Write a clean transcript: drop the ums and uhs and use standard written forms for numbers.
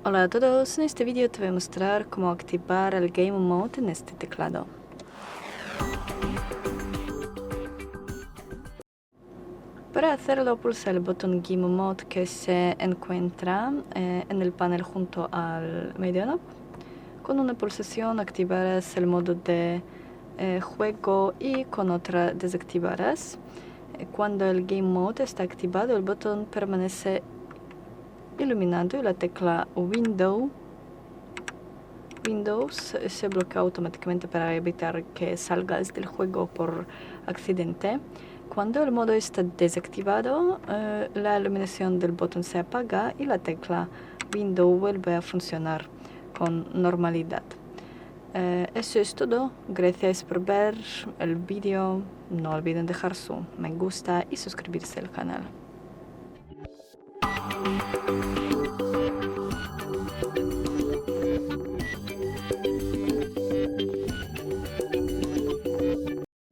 Hola a todos, en este vídeo te voy a mostrar cómo activar el Game Mode en este teclado. Para hacerlo pulsa el botón Game Mode que se encuentra en el panel junto al medio knob. Con una pulsación activarás el modo de juego y con otra desactivarás. Cuando el Game Mode está activado, el botón permanece iluminado y la tecla Windows se bloquea automáticamente para evitar que salgas del juego por accidente. Cuando el modo está desactivado, la iluminación del botón se apaga y la tecla Windows vuelve a funcionar con normalidad. Eso es todo. Gracias por ver el vídeo. No olviden dejar su me gusta y suscribirse al canal.